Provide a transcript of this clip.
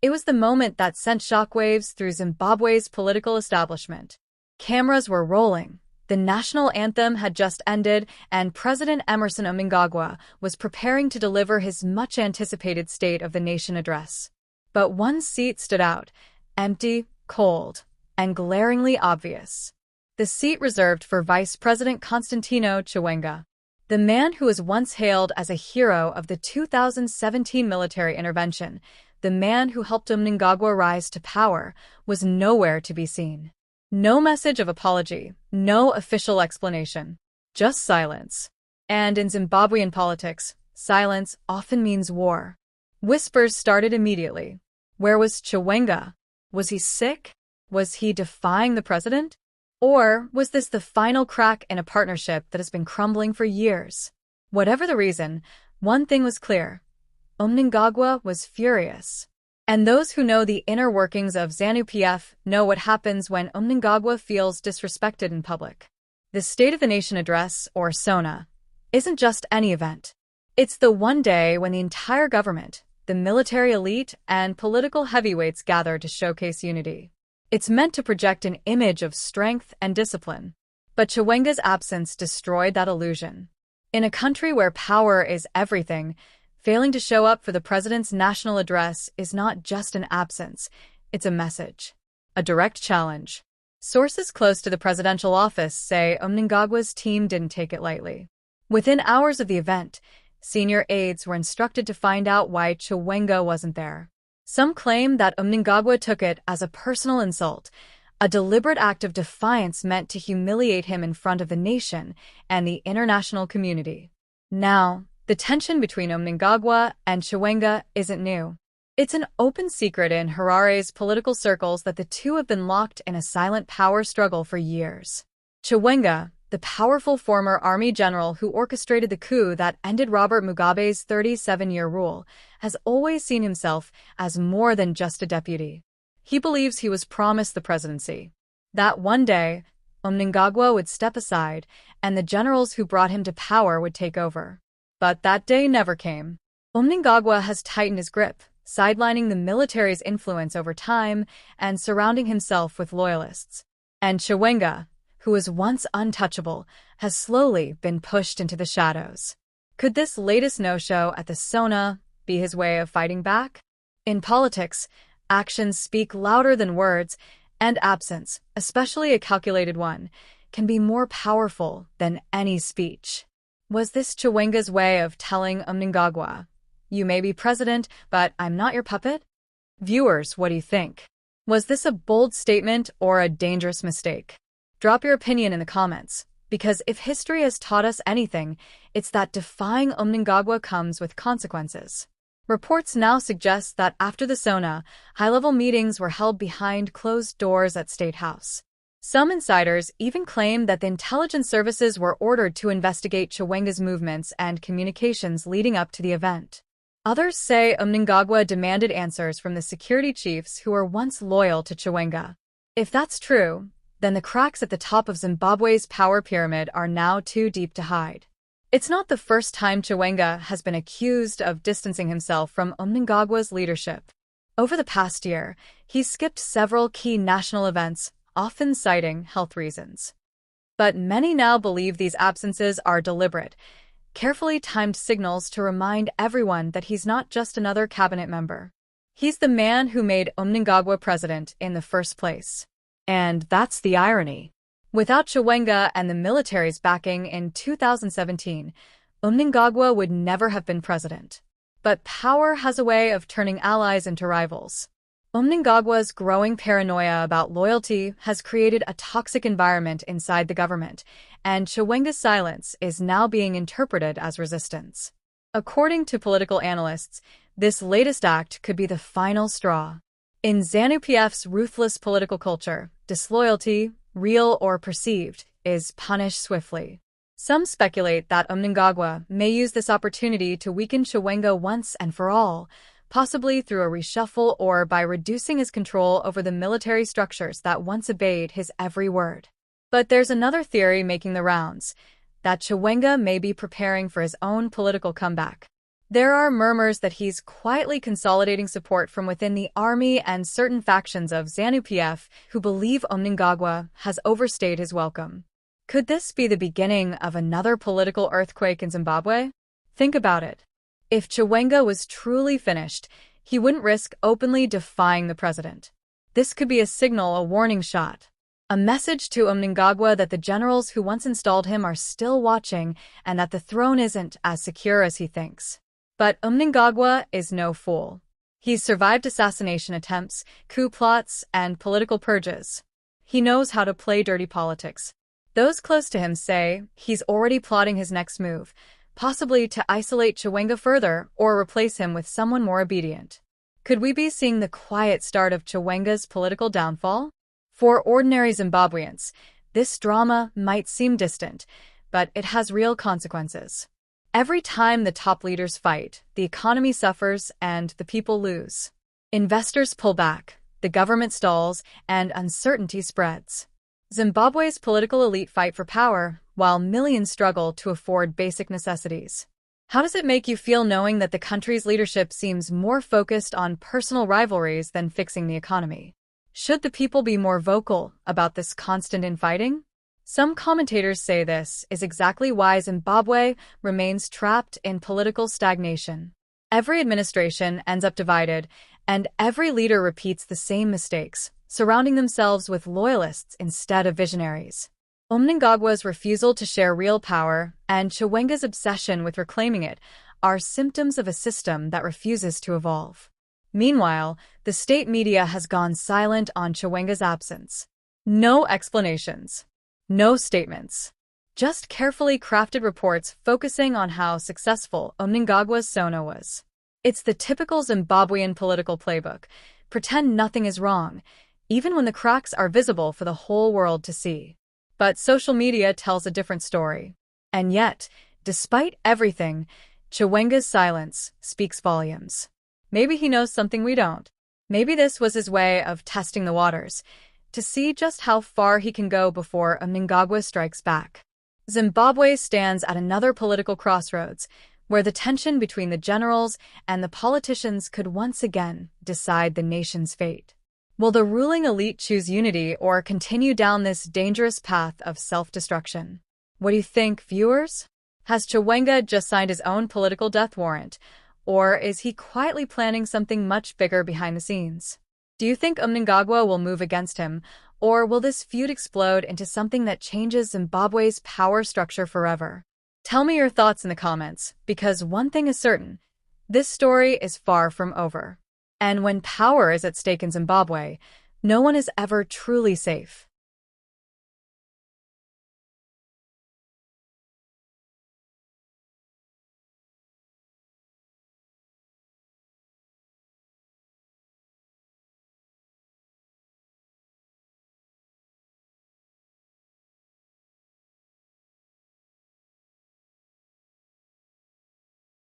It was the moment that sent shockwaves through Zimbabwe's political establishment. Cameras were rolling. The national anthem had just ended, and President Emmerson Mnangagwa was preparing to deliver his much-anticipated State of the Nation address. But one seat stood out, empty, cold, and glaringly obvious. The seat reserved for Vice President Constantino Chiwenga. The man who was once hailed as a hero of the 2017 military intervention, the man who helped Mnangagwa rise to power, was nowhere to be seen. No message of apology, no official explanation, just silence. And in Zimbabwean politics, silence often means war. Whispers started immediately. Where was Chiwenga? Was he sick? Was he defying the president? Or was this the final crack in a partnership that has been crumbling for years? Whatever the reason, one thing was clear. Mnangagwa was furious. And those who know the inner workings of ZANU-PF know what happens when Mnangagwa feels disrespected in public. The State of the Nation Address, or SONA, isn't just any event. It's the one day when the entire government, the military elite, and political heavyweights gather to showcase unity. It's meant to project an image of strength and discipline. But Chiwenga's absence destroyed that illusion. In a country where power is everything, failing to show up for the president's national address is not just an absence, it's a message. A direct challenge. Sources close to the presidential office say Mnangagwa's team didn't take it lightly. Within hours of the event, senior aides were instructed to find out why Chiwenga wasn't there. Some claim that Mnangagwa took it as a personal insult, a deliberate act of defiance meant to humiliate him in front of the nation and the international community. Now, the tension between Mnangagwa and Chiwenga isn't new. It's an open secret in Harare's political circles that the two have been locked in a silent power struggle for years. Chiwenga, the powerful former army general who orchestrated the coup that ended Robert Mugabe's 37-year rule, has always seen himself as more than just a deputy. He believes he was promised the presidency. That one day, Mnangagwa would step aside, and the generals who brought him to power would take over. But that day never came. Mnangagwa has tightened his grip, sidelining the military's influence over time and surrounding himself with loyalists. And Chiwenga, who was once untouchable, has slowly been pushed into the shadows. Could this latest no-show at the SONA be his way of fighting back? In politics, actions speak louder than words, and absence, especially a calculated one, can be more powerful than any speech. Was this Chiwenga's way of telling Mnangagwa, "You may be president, but I'm not your puppet"? Viewers, what do you think? Was this a bold statement or a dangerous mistake? Drop your opinion in the comments, because if history has taught us anything, it's that defying Mnangagwa comes with consequences. Reports now suggest that after the SONA, high-level meetings were held behind closed doors at State House. Some insiders even claim that the intelligence services were ordered to investigate Chiwenga's movements and communications leading up to the event. Others say Mnangagwa demanded answers from the security chiefs who were once loyal to Chiwenga. If that's true, then the cracks at the top of Zimbabwe's power pyramid are now too deep to hide. It's not the first time Chiwenga has been accused of distancing himself from Mnangagwa's leadership. Over the past year, he's skipped several key national events, often citing health reasons. But many now believe these absences are deliberate, carefully timed signals to remind everyone that he's not just another cabinet member. He's the man who made Mnangagwa president in the first place. And that's the irony. Without Chiwenga and the military's backing in 2017, Mnangagwa would never have been president. But power has a way of turning allies into rivals. Mnangagwa's growing paranoia about loyalty has created a toxic environment inside the government, and Chiwenga's silence is now being interpreted as resistance. According to political analysts, this latest act could be the final straw. In ZANU-PF's ruthless political culture, disloyalty, real or perceived, is punished swiftly. Some speculate that Mnangagwa may use this opportunity to weaken Chiwenga once and for all, possibly through a reshuffle or by reducing his control over the military structures that once obeyed his every word. But there's another theory making the rounds, that Chiwenga may be preparing for his own political comeback. There are murmurs that he's quietly consolidating support from within the army and certain factions of ZANU-PF who believe Mnangagwa has overstayed his welcome. Could this be the beginning of another political earthquake in Zimbabwe? Think about it. If Chiwenga was truly finished, he wouldn't risk openly defying the president. This could be a signal, a warning shot. A message to Mnangagwa that the generals who once installed him are still watching and that the throne isn't as secure as he thinks. But Mnangagwa is no fool. He's survived assassination attempts, coup plots, and political purges. He knows how to play dirty politics. Those close to him say he's already plotting his next move, possibly to isolate Chiwenga further or replace him with someone more obedient. Could we be seeing the quiet start of Chiwenga's political downfall? For ordinary Zimbabweans, this drama might seem distant, but it has real consequences. Every time the top leaders fight, the economy suffers and the people lose. Investors pull back, the government stalls, and uncertainty spreads. Zimbabwe's political elite fight for power, while millions struggle to afford basic necessities. How does it make you feel knowing that the country's leadership seems more focused on personal rivalries than fixing the economy? Should the people be more vocal about this constant infighting? Some commentators say this is exactly why Zimbabwe remains trapped in political stagnation. Every administration ends up divided, and every leader repeats the same mistakes, surrounding themselves with loyalists instead of visionaries. Mnangagwa's refusal to share real power and Chiwenga's obsession with reclaiming it are symptoms of a system that refuses to evolve. Meanwhile, the state media has gone silent on Chiwenga's absence. No explanations. No statements. Just carefully crafted reports focusing on how successful Mnangagwa's SONA was. It's the typical Zimbabwean political playbook. Pretend nothing is wrong, even when the cracks are visible for the whole world to see. But social media tells a different story. And yet, despite everything, Chiwenga's silence speaks volumes. Maybe he knows something we don't. Maybe this was his way of testing the waters, to see just how far he can go before Mnangagwa strikes back. Zimbabwe stands at another political crossroads, where the tension between the generals and the politicians could once again decide the nation's fate. Will the ruling elite choose unity or continue down this dangerous path of self-destruction? What do you think, viewers? Has Chiwenga just signed his own political death warrant, or is he quietly planning something much bigger behind the scenes? Do you think Mnangagwa will move against him, or will this feud explode into something that changes Zimbabwe's power structure forever? Tell me your thoughts in the comments, because one thing is certain, this story is far from over. And when power is at stake in Zimbabwe, no one is ever truly safe.